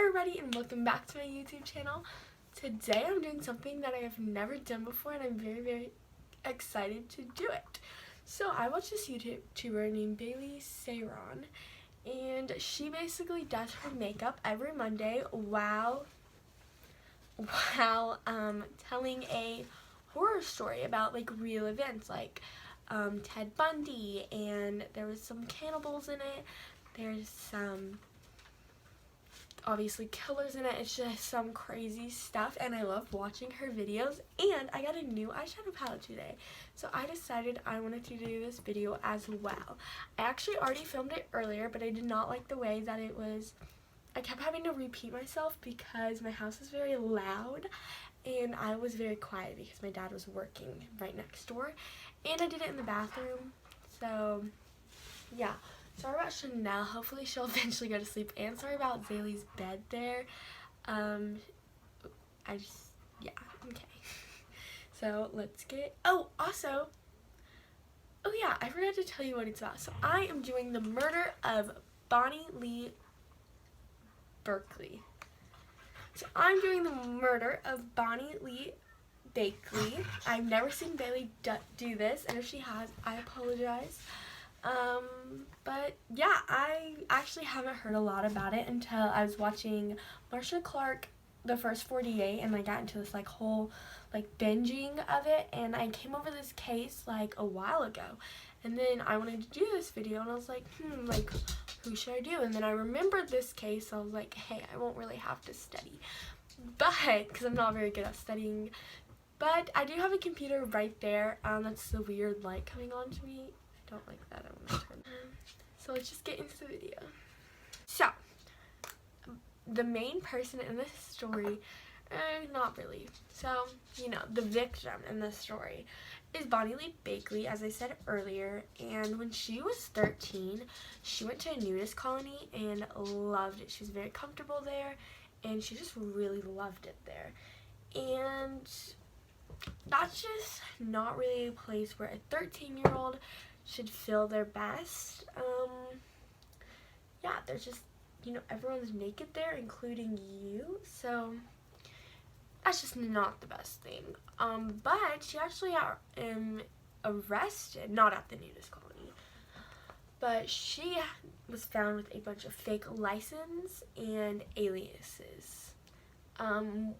everybody, and welcome back to my YouTube channel. Today I'm doing something that I have never done before, and I'm very excited to do it. So I watched this YouTuber named Sarian, and she basically does her makeup every Monday while telling a horror story about like real events, like Ted Bundy, and there was some cannibals in it. There's some obviously killers in it. It's just some crazy stuff, and I love watching her videos. And I got a new eyeshadow palette today, so I decided I wanted to do this video as well. I actually already filmed it earlier, but I did not like the way that it was. I kept having to repeat myself because my house is very loud and I was very quiet because my dad was working right next door, and I did it in the bathroom. So yeah, sorry about Chanel. Hopefully she'll eventually go to sleep, and sorry about Zaylee's bed there. Yeah, okay. So let's get, oh yeah, I forgot to tell you what it's about. So I am doing the murder of Bonnie Lee Bakley. So I'm doing the murder of Bonnie Lee Bakley. I've never seen Bailey do this, and if she has, I apologize. But yeah, I actually haven't heard a lot about it until I was watching Marica Clark, the first 48, and I got into this like whole like binging of it, and I came over this case like a while ago, and then I wanted to do this video, and I was like, like, who should I do? And then I remembered this case, so I was like, hey, I won't really have to study, but because I'm not very good at studying, but I do have a computer right there. That's the weird light coming on to me. I don't like that. I want to turn so let's just get into the video. So the main person in this story, not really, so you know, the victim in this story is Bonnie Lee Bakley, as I said earlier. And when she was 13, she went to a nudist colony and loved it. She was very comfortable there, and she just really loved it there. And that's just not really a place where a 13-year-old should feel their best. Yeah, there's just, you know, everyone's naked there, including you, so that's just not the best thing. But she actually got arrested, not at the nudist colony, but she was found with a bunch of fake license and aliases. And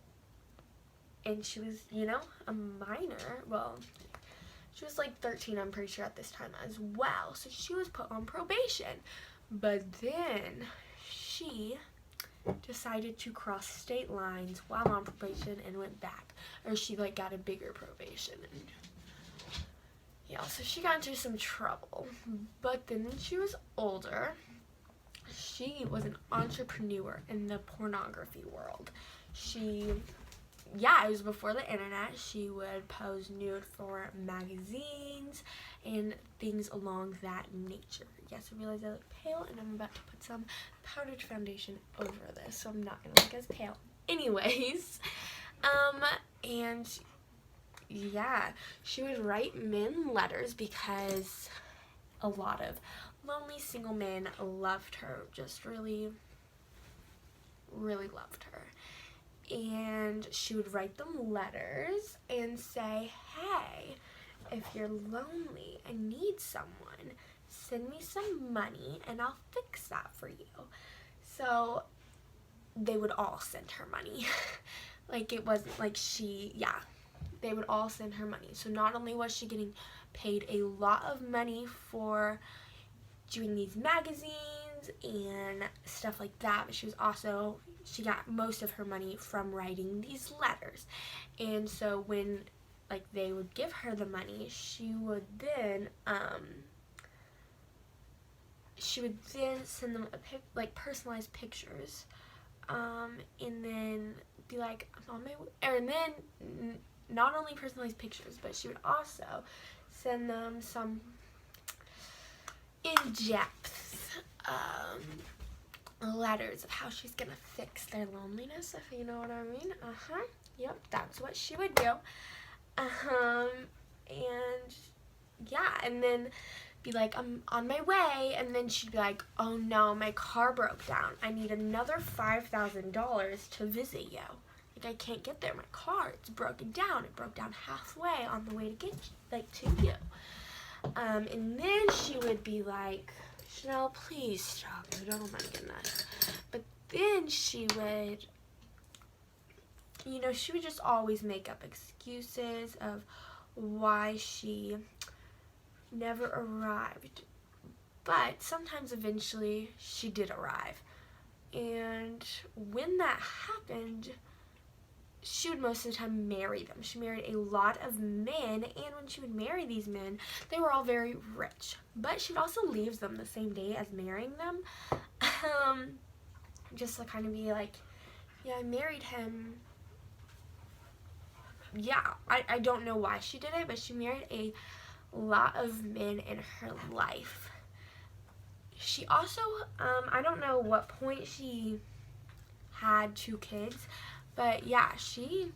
she was, you know, a minor. Well, she was like 13, I'm pretty sure, at this time as well, so she was put on probation. But then she decided to cross state lines while on probation and went back, or she like got a bigger probation, and yeah, so she got into some trouble. But then when she was older, she was an entrepreneur in the pornography world. Yeah, it was before the internet. She would pose nude for magazines and things along that nature. Yes, I realize I look pale, and I'm about to put some powdered foundation over this, so I'm not gonna look as pale. Anyways, and yeah, she would write men letters because a lot of lonely single men loved her, just really loved her. And she would write them letters and say, hey, if you're lonely and need someone, send me some money and I'll fix that for you. So they would all send her money. Like, it wasn't like they would all send her money. So not only was she getting paid a lot of money for doing these magazines and stuff like that, but she got most of her money from writing these letters. And so when like they would give her the money, she would then send them like personalized pictures, and then be like, I'm on my way. And then not only personalized pictures, but she would also send them some in-depth letters of how she's gonna fix their loneliness, if you know what I mean. Yep, that's what she would do. And yeah, and then be like, I'm on my way, and then she'd be like, oh no, my car broke down. I need another $5,000 to visit you. Like, I can't get there. My car, it's broken down. It broke down halfway on the way to get to you. And then she would be like, Chanel, please stop it. Oh my goodness. But then she would, she would just always make up excuses of why she never arrived. But sometimes eventually she did arrive. And when that happened, she would most of the time marry them. She married a lot of men, and when she would marry these men, they were all very rich. But she'd also leave them the same day as marrying them. Just to kind of be like, yeah, I married him. Yeah, I don't know why she did it, but she married a lot of men in her life. She also, I don't know what point she had 2 kids, but yeah, she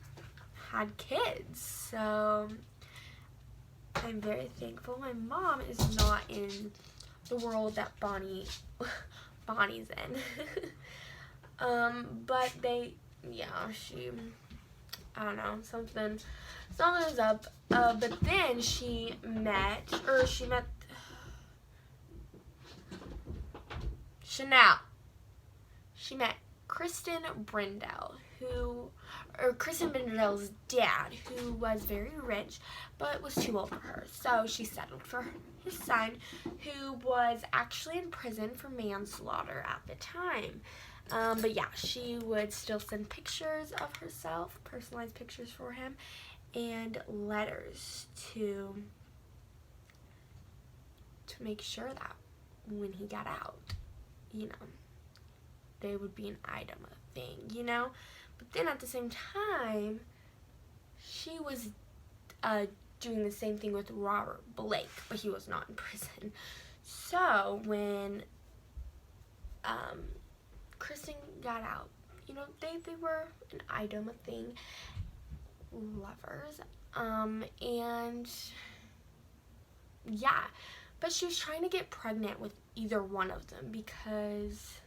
had kids, so I'm very thankful. My mom is not in the world that Bonnie's in. But I don't know, something was up. But then she met Chanel. She met Kristen Brindle, Kristen Brindle's dad, who was very rich, but was too old for her. So she settled for his son, who was actually in prison for manslaughter at the time. But yeah, she would still send pictures of herself, personalized pictures for him, and letters to make sure that when he got out, they would be an item, a thing, But then at the same time, she was doing the same thing with Robert Blake, but he was not in prison. So when Kristen got out, they were an item, a thing, lovers, and yeah, but she was trying to get pregnant with either one of them because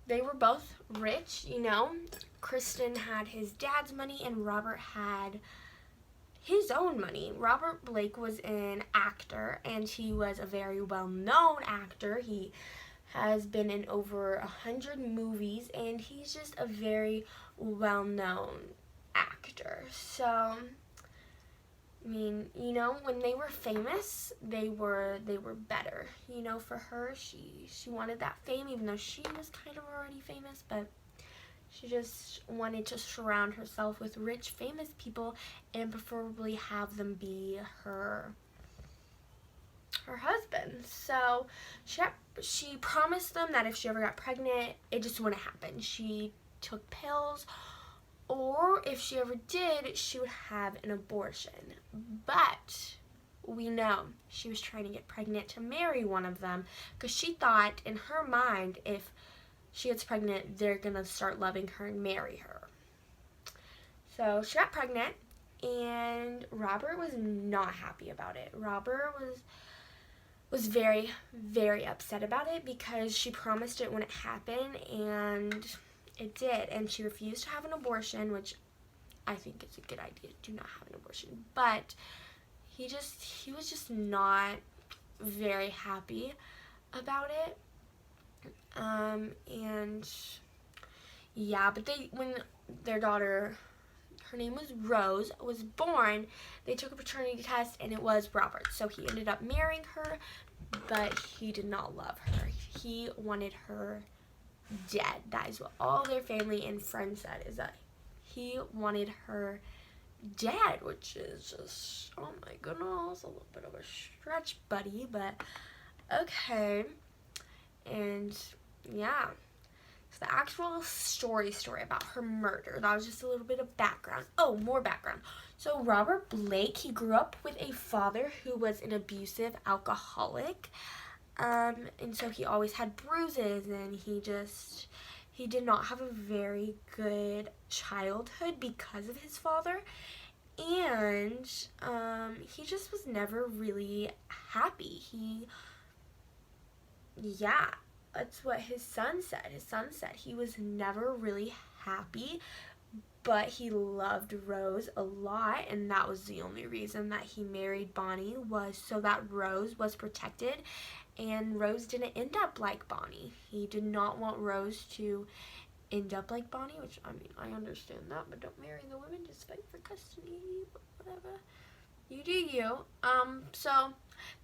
they were both rich, Kristen had his dad's money and Robert had his own money. Robert Blake was an actor, and he was a very well-known actor. He has been in over 100 movies, and he's just a very well-known actor. So, I mean, when they were famous, they were better. For her, she wanted that fame, even though she was kind of already famous, but she just wanted to surround herself with rich, famous people and preferably have them be her husband. So she promised them that if she ever got pregnant, it just wouldn't happen. She took pills, or if she ever did, she would have an abortion. But we know she was trying to get pregnant to marry one of them because she thought in her mind, if she gets pregnant, they're going to start loving her and marry her. So she got pregnant, and Robert was not happy about it. Robert was very, very upset about it because she promised it wouldn't happen, and it did. And she refused to have an abortion, which I think is a good idea. Do not have an abortion. But he was just not very happy about it. And yeah, but when their daughter, her name was Rose, was born, they took a paternity test, and it was Robert. So he ended up marrying her, but he did not love her. He wanted her dead. That is what all their family and friends said, is that he wanted her dead, which is just, oh my goodness, a little bit of a stretch, buddy, but okay. And yeah, so the actual story about her murder, that was just a little bit of background. Oh, more background. So Robert Blake, he grew up with a father who was an abusive alcoholic, and so he always had bruises, and he did not have a very good childhood because of his father. And he just was never really happy. Yeah, that's what his son said. His son said he was never really happy, but he loved Rose a lot, and that was the only reason that he married Bonnie, was so that Rose was protected, and Rose didn't end up like Bonnie. He did not want Rose to end up like Bonnie, which, I mean, I understand that, but don't marry the women, just fight for custody, but whatever. You do you. So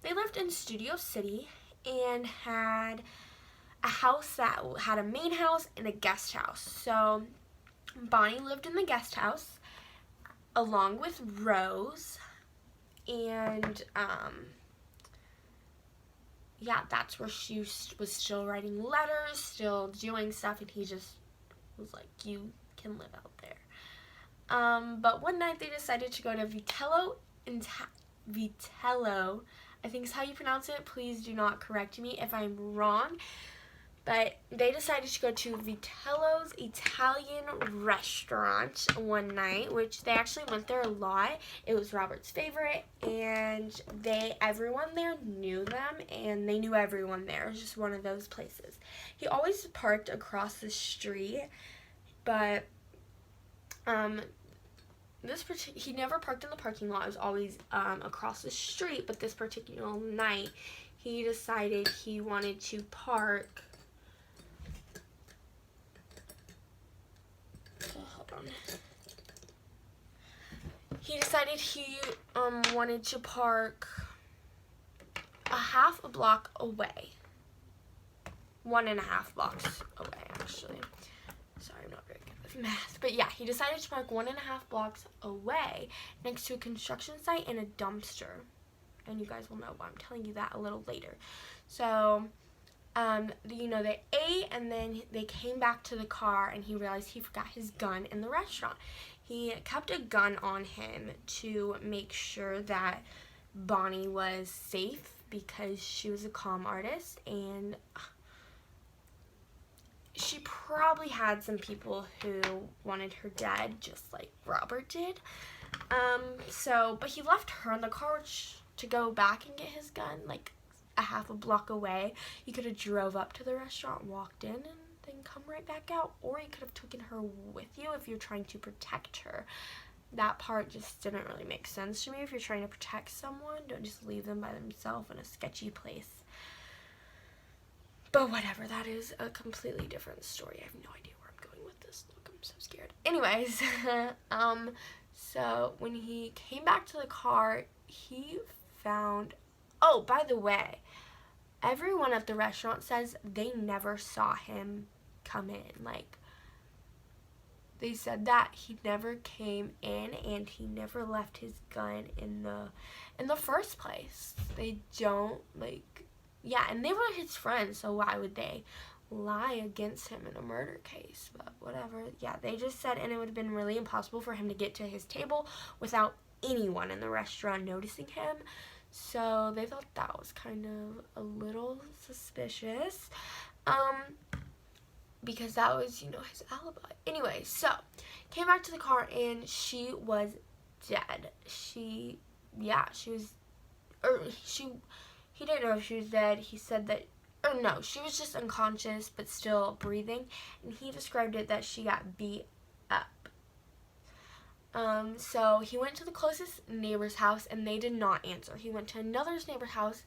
they lived in Studio City and had a house that had a main house and a guest house. So Bonnie lived in the guest house along with Rose, and yeah, that's where she was still writing letters, still doing stuff, and he just was like, you can live out there. But one night they decided to go to Vitello, I think is how you pronounce it. Please do not correct me if I'm wrong. But they decided to go to Vitello's Italian restaurant one night, which they actually went there a lot. It was Robert's favorite, and everyone there knew them, and they knew everyone there. It was just one of those places. He always parked across the street, but he never parked in the parking lot. It was always across the street, but this particular night, he decided he wanted to park. He decided he wanted to park a half a block away. 1.5 blocks away, actually. Sorry, I'm not very good with math. But yeah, he decided to park 1.5 blocks away next to a construction site and a dumpster. And you guys will know why I'm telling you that a little later. So, they ate, and then they came back to the car, and he realized he forgot his gun in the restaurant. He kept a gun on him to make sure that Bonnie was safe, because she was a comm artist, and she probably had some people who wanted her dead, just like Robert did. But he left her in the car to go back and get his gun, like a half a block away. You could have drove up to the restaurant, walked in, and then come right back out, or you could have taken her with you if you're trying to protect her. That part just didn't really make sense to me. If you're trying to protect someone, don't just leave them by themselves in a sketchy place. But whatever, that is a completely different story. I have no idea where I'm going with this. Look, I'm so scared. Anyways, so when he came back to the car, he found, oh, by the way, everyone at the restaurant says they never saw him come in. Like, they said that he never came in, and he never left his gun in the first place. They don't, like, yeah, and they were his friends, so why would they lie against him in a murder case? But whatever. Yeah, they just said, and it would have been really impossible for him to get to his table without anyone in the restaurant noticing him. So they thought that was kind of a little suspicious, because that was, his alibi. Anyway, so came back to the car, and she was dead. He didn't know if she was dead. He said that, or no, she was just unconscious but still breathing, and he described it that she got beat up. So he went to the closest neighbor's house, and they did not answer. He went to another neighbor's house,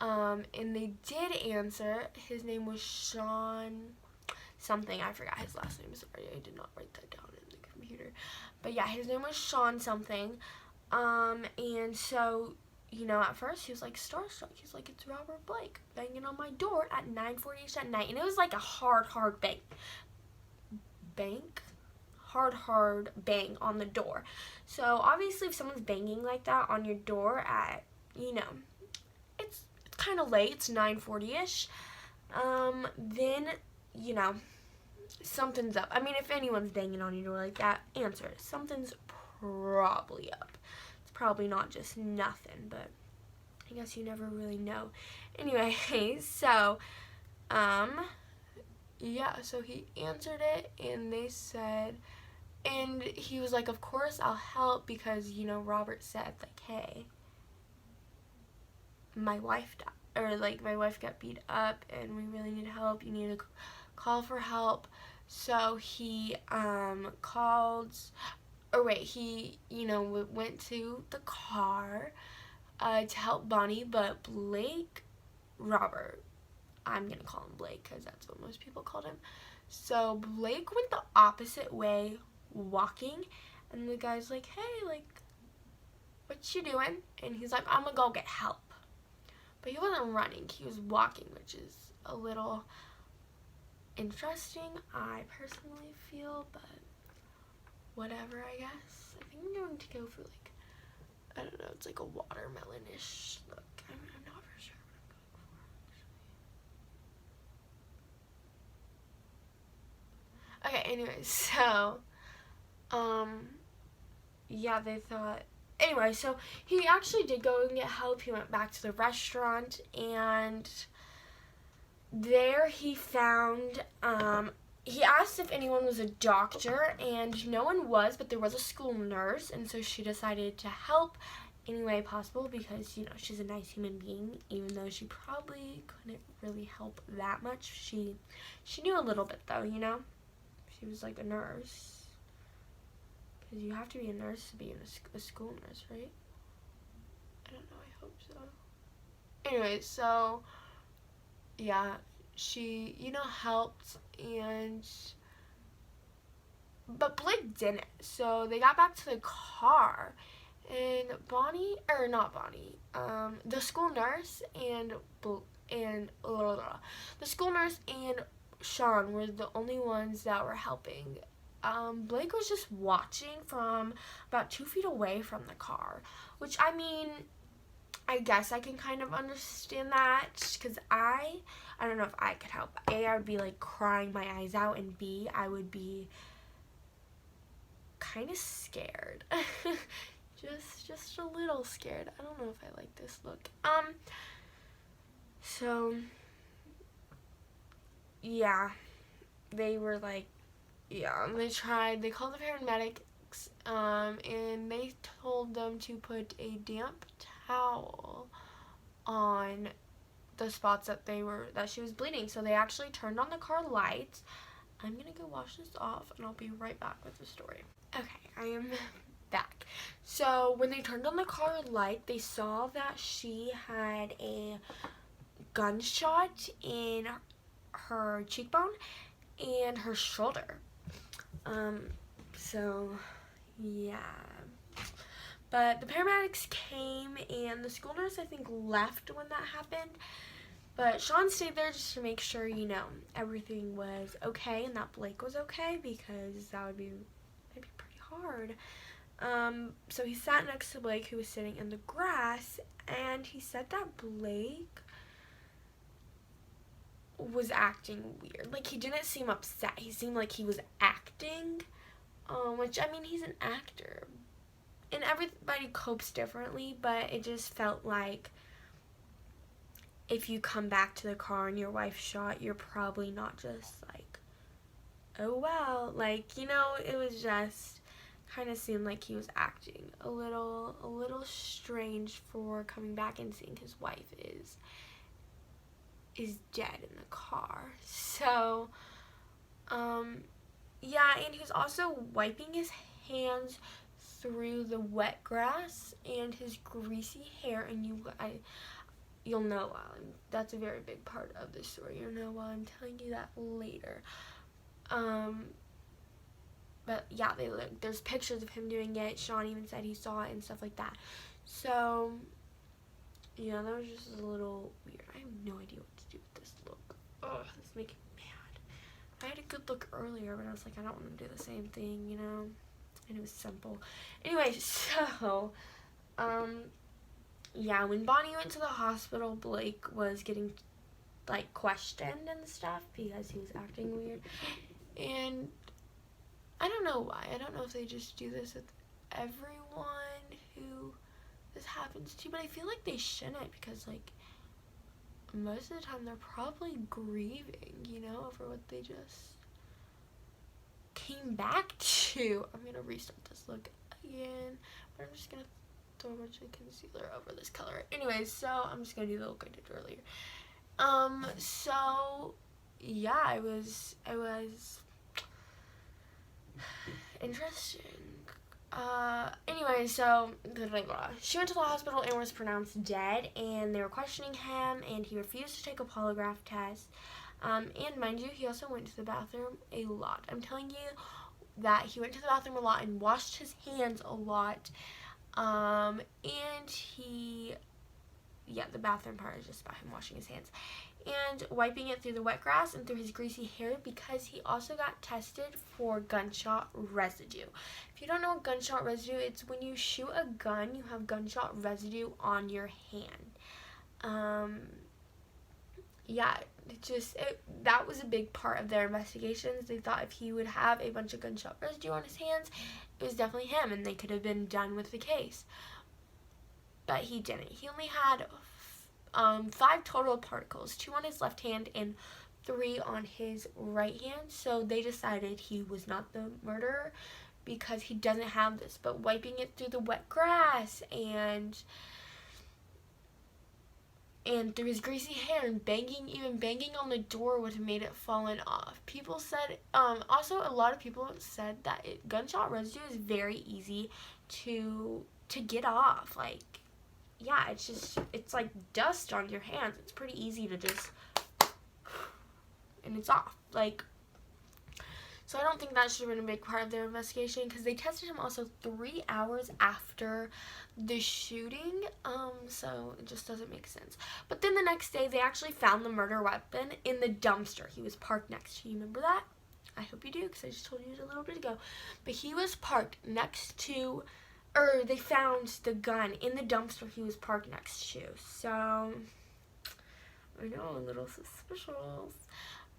and they did answer. His name was Sean something. I forgot his last name. Sorry, I did not write that down in the computer. But yeah, his name was Sean something. And so, at first he was like starstruck. He's like, it's Robert Blake banging on my door at 9:40ish at night. And it was like a hard bang on the door. So obviously if someone's banging like that on your door at, it's kind of late, it's 9:40ish, then, something's up. I mean, if anyone's banging on your door like that, answer it. Something's probably up. It's probably not just nothing, but I guess you never really know. Anyway, so, yeah, so he answered it, and they said, And he was like, of course I'll help, because, you know, Robert said, like, hey, my wife died, or like my wife got beat up and we really need help. You need to call for help. So he he, you know, went to the car to help Bonnie, but Robert, I'm gonna call him Blake because that's what most people called him. So Blake went the opposite way, walking, and the guy's like, hey, like, what you doing? And he's like, I'm gonna go get help. But he wasn't running, he was walking, which is a little interesting, I personally feel, but whatever, I guess. I think I'm going to go for, like, I don't know, it's like a watermelon-ish look. I'm not for sure what I'm going for, actually. Okay, anyways, so, yeah, they thought, anyway, so he actually did go and get help. He went back to the restaurant, and there he found, he asked if anyone was a doctor, and no one was, but there was a school nurse, and so she decided to help any way possible because, you know, she's a nice human being, even though she probably couldn't really help that much. She knew a little bit, though, you know? She was like a nurse. Because you have to be a nurse to be a school nurse, right? I don't know, I hope so. Anyway, so, yeah, she, you know, helped, but Blake didn't. So they got back to the car, and the school nurse the school nurse and Sean were the only ones that were helping. Blake was just watching from about 2 feet away from the car, which, I mean, I guess I can kind of understand that, because I don't know if I could help. A, I would be like crying my eyes out, and B, I would be kind of scared. just a little scared. I don't know if I like this look. So yeah, they were like, yeah, they called the paramedics, and they told them to put a damp towel on the spots that she was bleeding. So they actually turned on the car lights. I'm gonna go wash this off, and I'll be right back with the story. Okay, I am back. So when they turned on the car light, they saw that she had a gunshot in her cheekbone and her shoulder. So yeah, but the paramedics came, and the school nurse, I think, left when that happened, but Sean stayed there just to make sure, you know, everything was okay and that Blake was okay, because that would be maybe pretty hard. So he sat next to Blake, who was sitting in the grass, and he said that Blake was acting weird. Like, he didn't seem upset. He seemed like he was acting, which, I mean, he's an actor, and everybody copes differently, but it just felt like if you come back to the car and your wife's shot, you're probably not just like, oh wow, like, you know, it was just kind of seemed like he was acting a little strange for coming back and seeing his wife is dead in the car. So yeah, and he was also wiping his hands through the wet grass and his greasy hair, and you'll know why. That's a very big part of this story. You'll know why I'm telling you that later. But yeah, there's pictures of him doing it. Sean even said he saw it and stuff like that. So yeah, that was just a little weird. I have no idea what to do with this look. Ugh, this is making me mad. I had a good look earlier, but I was like, I don't want to do the same thing, you know? And it was simple. Anyway, so, yeah, when Bonnie went to the hospital, Blake was getting, like, questioned and stuff because he was acting weird. And I don't know why. I don't know if they just do this with everyone who this happens to, but I feel like they shouldn't, because, like, most of the time they're probably grieving, you know, over what they just came back to, I'm going to restart this look again, but I'm just going to throw a bunch of concealer over this color. Anyways, so I'm just going to do the look I did earlier. So, yeah, it was interesting. Anyway, so she went to the hospital and was pronounced dead, and they were questioning him, and he refused to take a polygraph test. And mind you, he also went to the bathroom a lot. I'm telling you that he went to the bathroom a lot and washed his hands a lot. And the bathroom part is just about him washing his hands and wiping it through the wet grass and through his greasy hair, because he also got tested for gunshot residue. If you don't know what gunshot residue, it's when you shoot a gun, you have gunshot residue on your hand. That was a big part of their investigations. They thought if he would have a bunch of gunshot residue on his hands, it was definitely him, and they could have been done with the case. But he didn't. He only had 5 total particles, 2 on his left hand and 3 on his right hand. So they decided he was not the murderer because he doesn't have this. But wiping it through the wet grass and through his greasy hair and banging on the door would have made it fallen off. People said, also a lot of people said that gunshot residue is very easy to get off. Like, yeah, it's like dust on your hands. It's pretty easy to just, and it's off. Like, so I don't think that should have been a big part of their investigation, because they tested him also 3 hours after the shooting, so it just doesn't make sense. But then the next day, they actually found the murder weapon in the dumpster he was parked next to. You remember that? I hope you do, because I just told you a little bit ago. But he was parked next to, or they found the gun in the dumpster he was parked next to. So, I know, a little suspicious.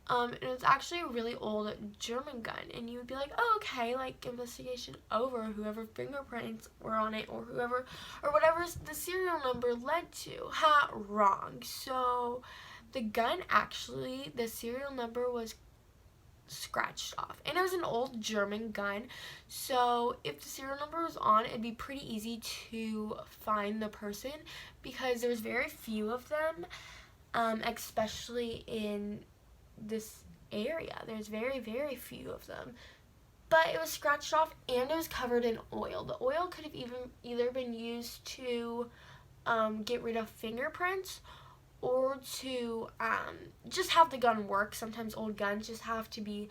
And it's actually a really old German gun, and you would be like, oh, okay, like, investigation over, whoever fingerprints were on it, or whatever the serial number led to. Wrong. So, the gun, actually, the serial number was scratched off, and it was an old German gun, so if the serial number was on, it'd be pretty easy to find the person, because there was very few of them, especially in this area. There's very, very few of them. But it was scratched off, and it was covered in oil. The oil could have either been used to get rid of fingerprints, or to just have the gun work. Sometimes old guns just have to be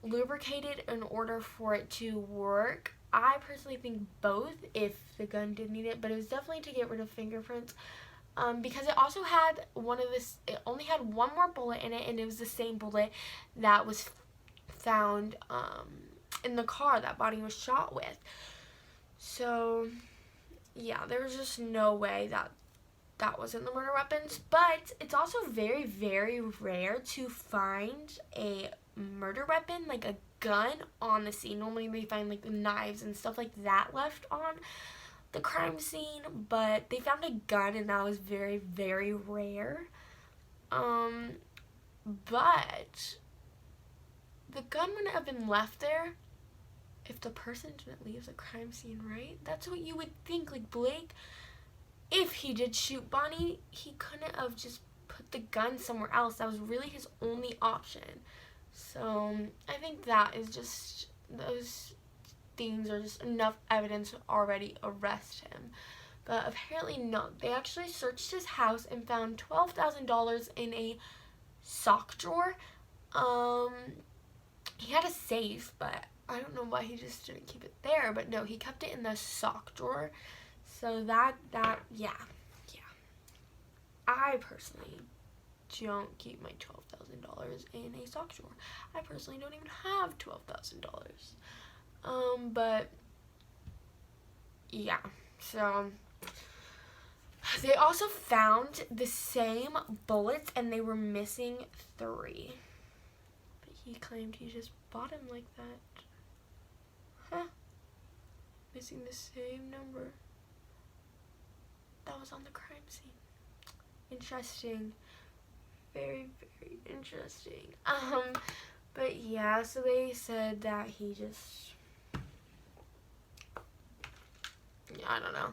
lubricated in order for it to work. I personally think both, if the gun did need it, but it was definitely to get rid of fingerprints. Because it also had it only had one more bullet in it, and it was the same bullet that was found in the car that Bonnie was shot with. So, yeah, there was just no way that wasn't the murder weapons. But it's also very, very rare to find a murder weapon, like a gun, on the scene. Normally they find like knives and stuff like that left on the crime scene, but they found a gun, and that was very, very rare. But the gun wouldn't have been left there if the person didn't leave the crime scene, right? That's what you would think. Like, Blake, if he did shoot Bonnie, he couldn't have just put the gun somewhere else. That was really his only option. So I think that is just, those things are just enough evidence to already arrest him. But apparently not. They actually searched his house and found $12,000 in a sock drawer. He had a safe, but I don't know why he just didn't keep it there. But no, he kept it in the sock drawer. So yeah. I personally don't keep my $12,000 in a sock drawer. I personally don't even have $12,000. But yeah, so they also found the same bullets, and they were missing 3. But he claimed he just bought them like that. Huh? Missing the same number that was on the crime scene. Interesting. Very, very interesting. But yeah, so they said that he just, yeah, I don't know.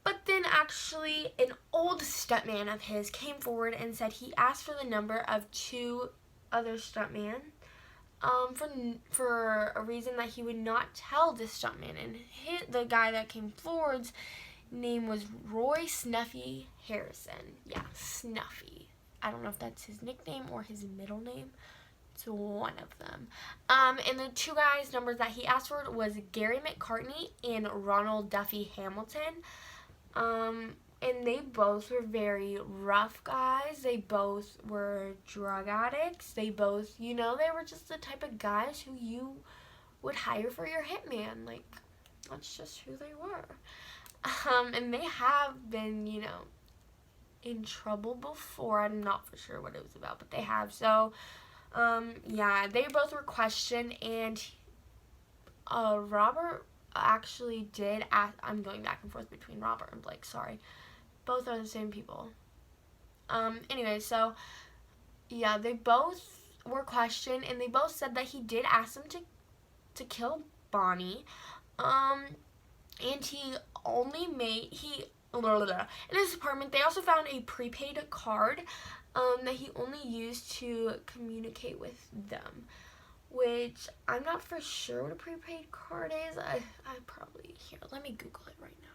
But then actually an old stuntman of his came forward and said he asked for the number of 2 other stuntmen for a reason that he would not tell this stuntman. And the guy that came forward's name was Roy Snuffy Harrison. Yeah, Snuffy. I don't know if that's his nickname or his middle name. It's one of them. And the 2 guys' numbers that he asked for was Gary McCartney and Ronald Duffy Hamilton. And they both were very rough guys. They both were drug addicts. They both, they were just the type of guys who you would hire for your hitman. Like, that's just who they were. And they have been, in trouble before. I'm not for sure what it was about, but they have. So, yeah, they both were questioned, and Robert actually did ask. I'm going back and forth between Robert and Blake, sorry. Both are the same people. Anyway, so, yeah, they both were questioned, and they both said that he did ask them to kill Bonnie. And he only made, in his apartment, they also found a prepaid card that he only used to communicate with them, which I'm not for sure what a prepaid card is. I probably, here, let me Google it right now.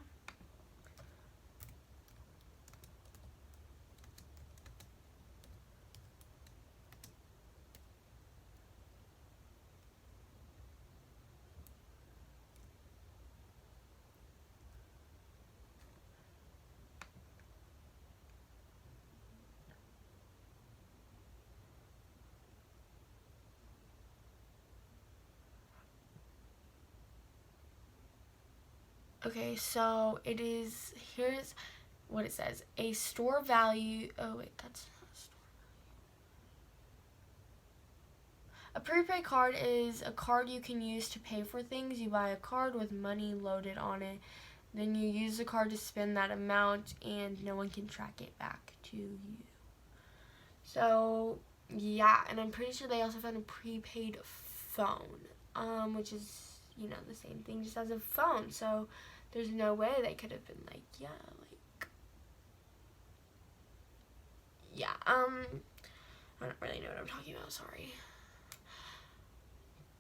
Okay, so it is, here's what it says. A store value, oh wait, that's not a store value. A prepaid card is a card you can use to pay for things. You buy a card with money loaded on it. Then you use the card to spend that amount, and no one can track it back to you. So, yeah, and I'm pretty sure they also found a prepaid phone, which is, the same thing, just as a phone. So, there's no way they could have been like, yeah, I don't really know what I'm talking about, sorry.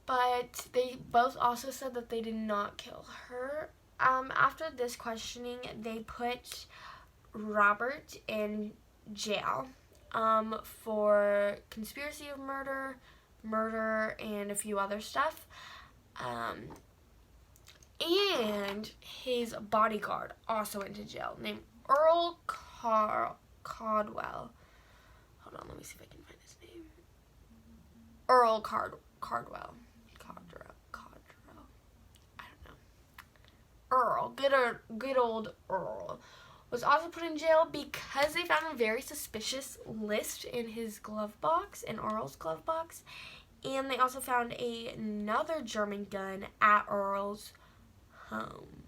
But they both also said that they did not kill her. After this questioning, they put Robert in jail for conspiracy of murder, and a few other stuff. And his bodyguard also went to jail, named Earl Caldwell. Hold on, let me see if I can find his name. Earl Caldwell. I don't know. Earl, good old Earl, was also put in jail because they found a very suspicious list in his glove box, in Earl's glove box. And they also found another German gun at Earl's home.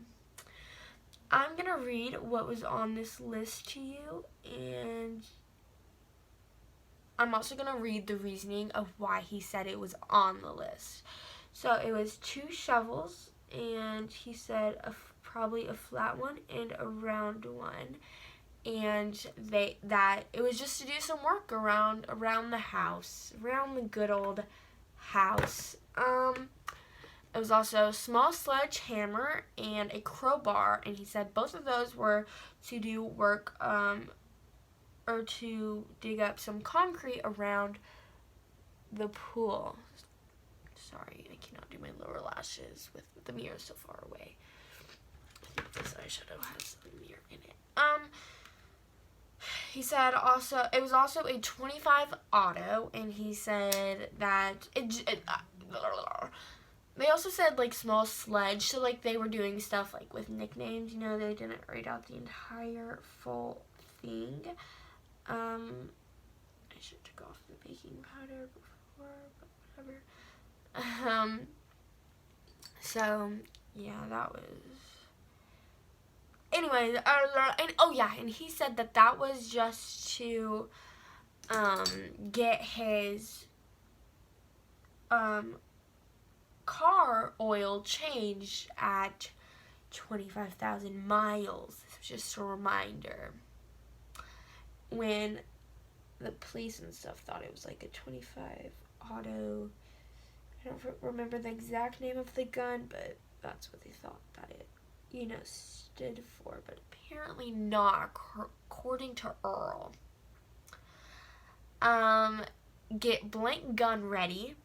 I'm going to read what was on this list to you, and I'm also going to read the reasoning of why he said it was on the list. So it was 2 shovels, and he said probably a flat one and a round one. And it was just to do some work around the house, around the good old house. It was also a small sledgehammer and a crowbar, and he said both of those were to do work, or to dig up some concrete around the pool. Sorry, I cannot do my lower lashes with the mirror so far away. I think this eyeshadow has a mirror in it. He said also, it was also a 25 auto, and he said that they also said, small sledge, so, they were doing stuff, with nicknames, they didn't write out the entire full thing. I should take off the baking powder before, but whatever. So, yeah, that was, anyway, and he said that was just to, get his car oil changed at 25,000 miles. Just a reminder. When the police and stuff thought it was like a 25 auto. I don't remember the exact name of the gun, but that's what they thought that it, stood for. But apparently not, according to Earl. Get blank gun ready.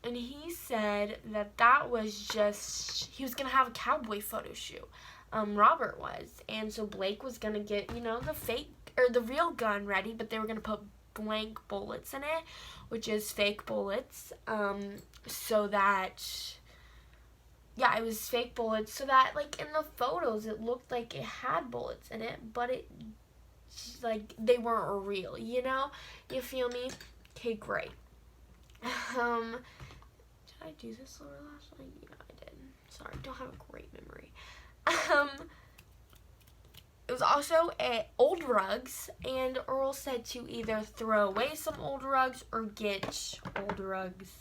And he said that was just, he was going to have a cowboy photo shoot. Robert was. And so Blake was going to get, the fake, or the real gun ready, but they were going to put blank bullets in it, which is fake bullets, so that, it was fake bullets, so that, like, in the photos, it looked like it had bullets in it, but it, like, they weren't real, you feel me? Okay, great. Did I do this last night? Yeah, I did. Sorry, don't have a great memory. It was also old rugs, and Earl said to either throw away some old rugs or get old rugs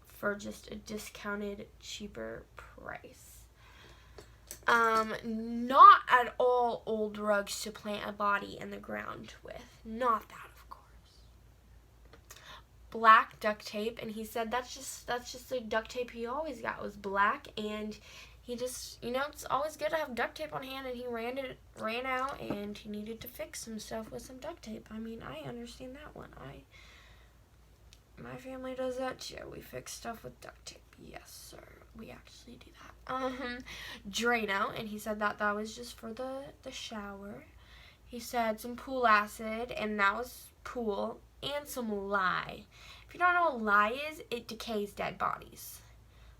for just a discounted, cheaper price. Not at all old rugs to plant a body in the ground with. Not that, of course. Black duct tape, and he said that's just the duct tape he always got, was black, and he just, it's always good to have duct tape on hand, and he ran out, and he needed to fix some stuff with some duct tape. I mean, I understand that one. My family does that too. We fix stuff with duct tape. Yes, sir. We actually do that. Drano, and he said that was just for the shower. He said some pool acid, and that was pool, and some lye. If you don't know what lye is, it decays dead bodies.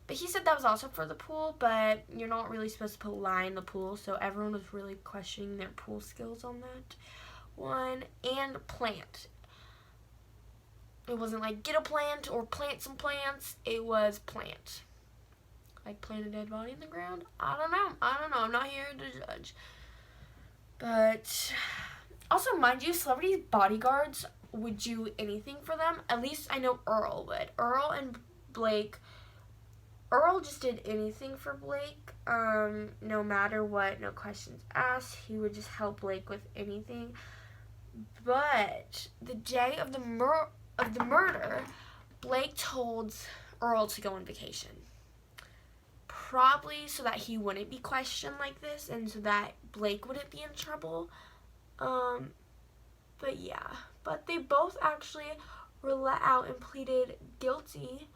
But he said that was also for the pool, but you're not really supposed to put lye in the pool, so everyone was really questioning their pool skills on that one. And plant. It wasn't like get a plant or plant some plants. It was plant. Like plant a dead body in the ground? I don't know. I'm not here to judge. But also, mind you, celebrity bodyguards would do anything for them. At least I know Earl would. Earl and Blake. Earl just did anything for Blake, no matter what, no questions asked. He would just help Blake with anything. But the day of the murder, Blake told Earl to go on vacation. Probably so that he wouldn't be questioned like this, and so that Blake wouldn't be in trouble. But yeah. But they both actually were let out and pleaded guilty.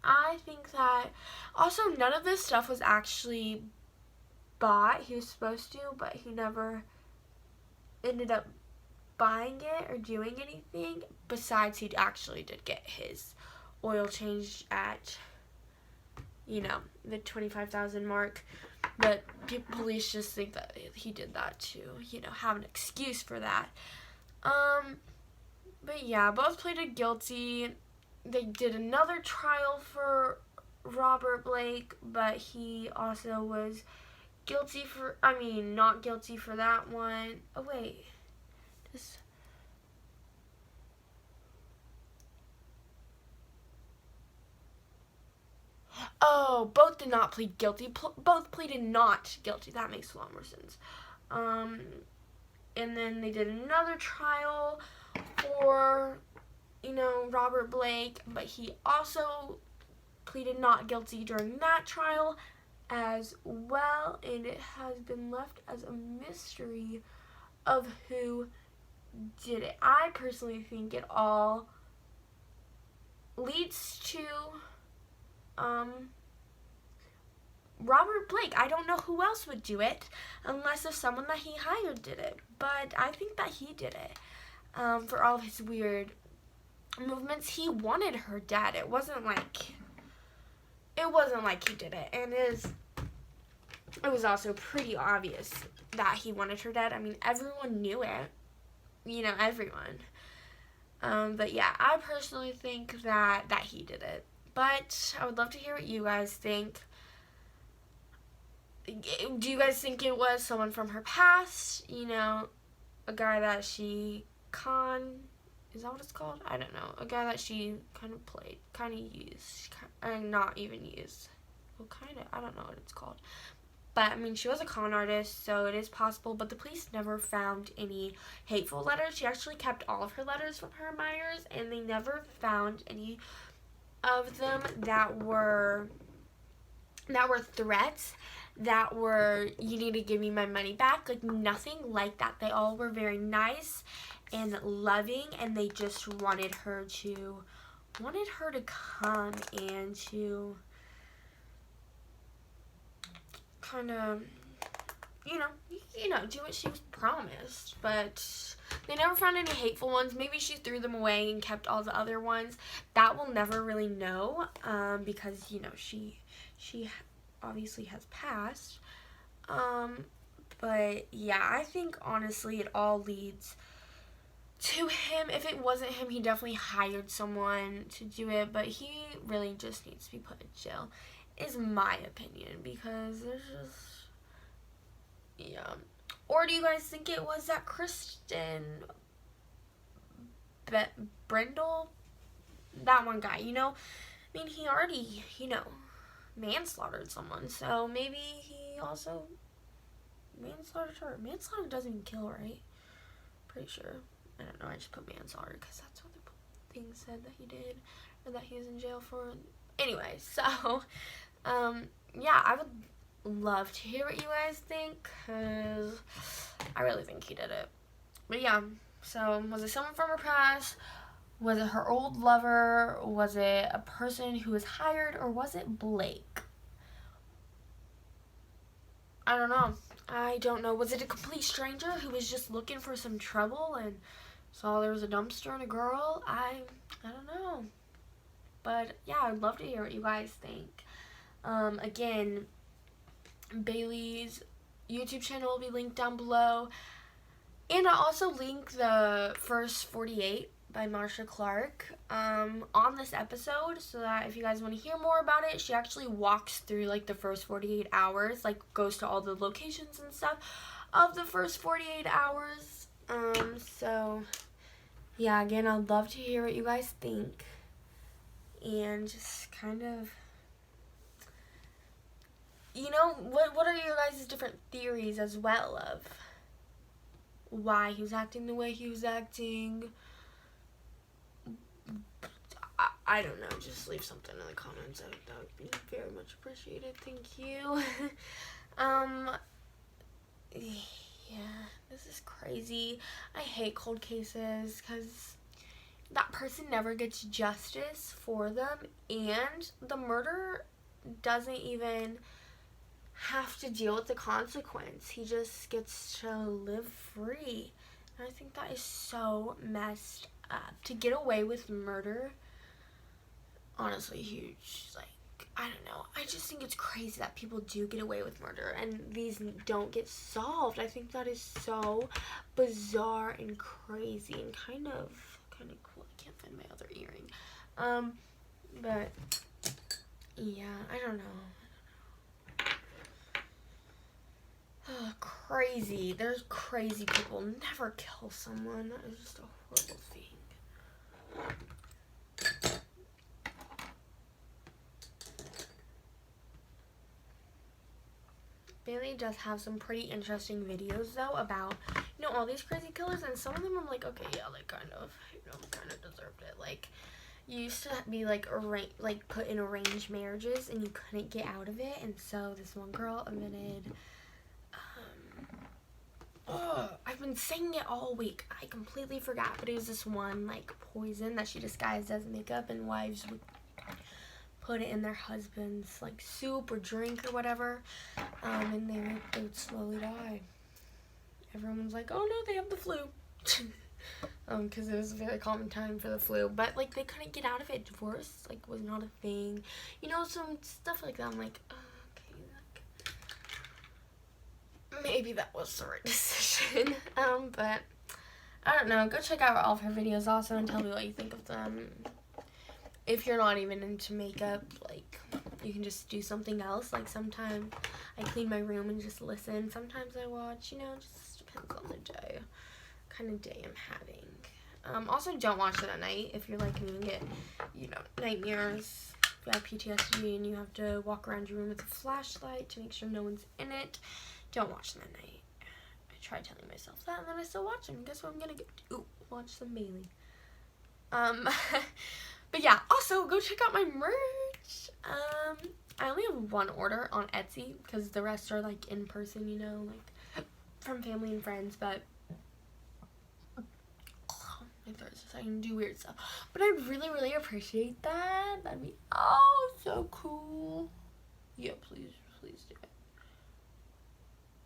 I think that, also, none of this stuff was actually bought. He was supposed to, but he never ended up buying it or doing anything. Besides, he actually did get his oil changed at, the 25,000 mark. But police just think that he did that to, have an excuse for that. But yeah, both pleaded guilty. They did another trial for Robert Blake, but he also was not guilty for that one. Oh, wait. Both did not plead guilty. Both pleaded not guilty. That makes a lot more sense. And then they did another trial for Robert Blake, but he also pleaded not guilty during that trial as well, and it has been left as a mystery of who did it. I personally think it all leads to Robert Blake. I don't know who else would do it unless if someone that he hired did it, but I think that he did it for all of his weird movements. He wanted her dead. It wasn't like he did it, and it was also pretty obvious that he wanted her dead. I mean, everyone knew it, everyone. But yeah, I personally think that he did it, but I would love to hear what you guys think. Do you guys think it was someone from her past, a guy that she conned is that what it's called? I don't know. A guy that she kind of used, not even used. Well, kind of, I don't know what it's called. But, I mean, she was a con artist, so it is possible. But the police never found any hateful letters. She actually kept all of her letters from her admirers, and they never found any of them that were threats, that were, you need to give me my money back. Like, nothing like that. They all were very nice and loving, and they just wanted her to come and to kind of, do what she was promised. But they never found any hateful ones. Maybe she threw them away and kept all the other ones. That we'll never really know, because, she obviously has passed. But yeah, I think honestly it all leads to him. If it wasn't him, he definitely hired someone to do it, but he really just needs to be put in jail, is my opinion, because there's just, yeah. Or do you guys think it was that Kristen Brindle? That one guy, I mean, he already, manslaughtered someone, so maybe he also manslaughtered her. Manslaughter doesn't even kill, right? Pretty sure. I don't know, I just put manslaughter because that's what the thing said that he did, or that he was in jail for. Anyway, so, yeah, I would love to hear what you guys think, because I really think he did it. But yeah, so was it someone from her past? Was it her old lover? Was it a person who was hired? Or was it Blake? I don't know. I don't know. Was it a complete stranger who was just looking for some trouble and saw there was a dumpster and a girl? I don't know. But yeah, I'd love to hear what you guys think. Again, Bailey's YouTube channel will be linked down below. And I'll also link the first 48 by Marica Clark on this episode, so that if you guys want to hear more about it, she actually walks through like the first 48 hours, like goes to all the locations and stuff of the first 48 hours. So yeah, again, I'd love to hear what you guys think, and just kind of, what are your guys' different theories as well of why he was acting the way he was acting? I don't know, just leave something in the comments. That would be very much appreciated. Thank you. Yeah, this is crazy. I hate cold cases because that person never gets justice for them, and the murderer doesn't even have to deal with the consequence. He just gets to live free. And I think that is so messed up. To get away with murder, honestly, huge. Like, I don't know. I just think it's crazy that people do get away with murder and these don't get solved. I think that is so bizarre and crazy and kind of cool. I can't find my other earring. But yeah, I don't know. Crazy. There's crazy people. Never kill someone. That is just a horrible thing. Bailey does have some pretty interesting videos though about, all these crazy killers, and some of them I'm like, okay, yeah, like kind of deserved it. Like, you used to be like put in arranged marriages and you couldn't get out of it, and so this one girl admitted, I've been saying it all week. I completely forgot, but it was this one like poison that she disguised as makeup, and wives would put it in their husband's like soup or drink or whatever, and they would slowly die. Everyone's like, oh no, they have the flu. Because it was a very common time for the flu, but like they couldn't get out of it. Divorce like was not a thing, some stuff like that. I'm like, maybe that was the right decision. But I don't know. Go check out all of her videos also and tell me what you think of them. If you're not even into makeup, like, you can just do something else. Like, sometimes I clean my room and just listen. Sometimes I watch, just depends on the day, kind of day I'm having. Also, don't watch it at night if you're like me and get, you know, nightmares. If you have PTSD and you have to walk around your room with a flashlight to make sure no one's in it, don't watch them at night. I tried telling myself that, and then I still watch them. Guess what I'm gonna do? Watch some Bailey. But yeah, also go check out my merch. I only have one order on Etsy because the rest are like in person, you know, like from family and friends, but my throat's just, I can do weird stuff. But I really appreciate that. That'd be so cool. Yeah, please do it.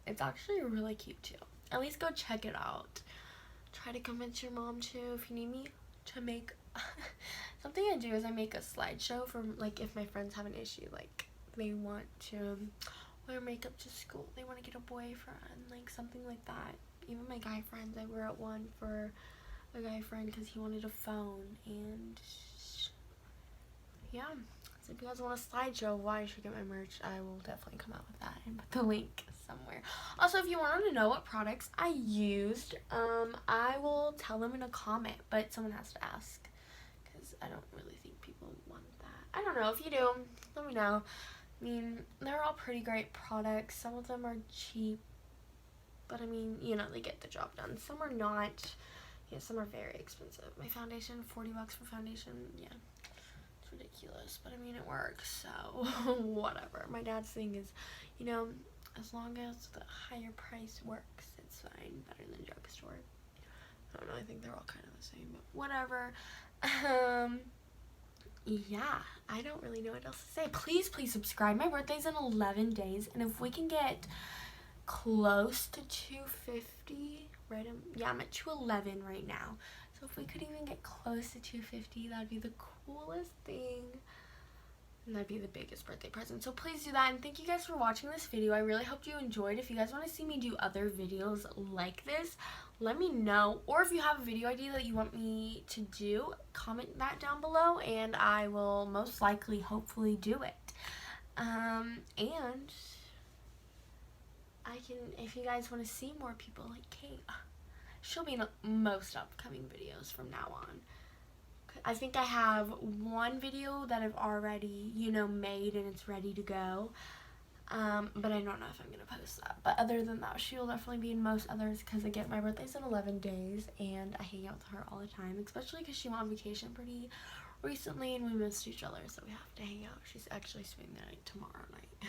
It's actually really cute too. At least go check it out. Try to convince your mom too if you need me to make something I do is I make a slideshow for like if my friends have an issue, like they want to wear makeup to school, they want to get a boyfriend, like something like that. Even my guy friends, I wrote one for a guy friend because he wanted a phone, and yeah. So if you guys want a slideshow why I should get my merch, I will definitely come out with that and put the link somewhere. Also, if you wanted to know what products I used, I will tell them in a comment, but someone has to ask because I don't really think people want that. I don't know. If you do, let me know. I mean, they're all pretty great products. Some of them are cheap, but I mean, you know, they get the job done. Some are not. Yeah, some are very expensive. My foundation, $40 for foundation. Yeah, it's ridiculous, but I mean, it works, so whatever. My dad's thing is, you know, as long as the higher price works, it's fine. Better than drugstore. I don't know, I think they're all kind of the same, but whatever. Yeah, I don't really know what else to say. Please subscribe. My birthday's in 11 days, and if we can get close to 250, right? Yeah, I'm at 211 right now. So if we could even get close to 250, that'd be the coolest thing. And that'd be the biggest birthday present. So please do that. And thank you guys for watching this video. I really hope you enjoyed. If you guys want to see me do other videos like this, let me know. Or if you have a video idea that you want me to do, comment that down below. And I will most likely, hopefully, do it. And I can, if you guys want to see more people like Kate, she'll be in most upcoming videos from now on. I think I have one video that I've already, you know, made and it's ready to go. But I don't know if I'm going to post that. But other than that, she will definitely be in most others because, again, my birthday's in 11 days and I hang out with her all the time, especially because she went on vacation pretty recently and we missed each other, so we have to hang out. She's actually spending the night tomorrow night.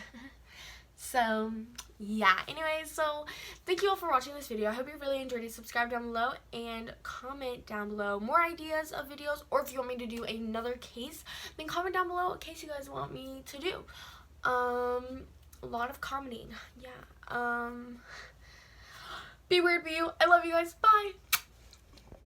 So, yeah. Anyways, so thank you all for watching this video. I hope you really enjoyed it. Subscribe down below and comment down below more ideas of videos, or if you want me to do another case, then comment down below what case you guys want me to do. A lot of commenting. Yeah. Be weird, be you. I love you guys. Bye.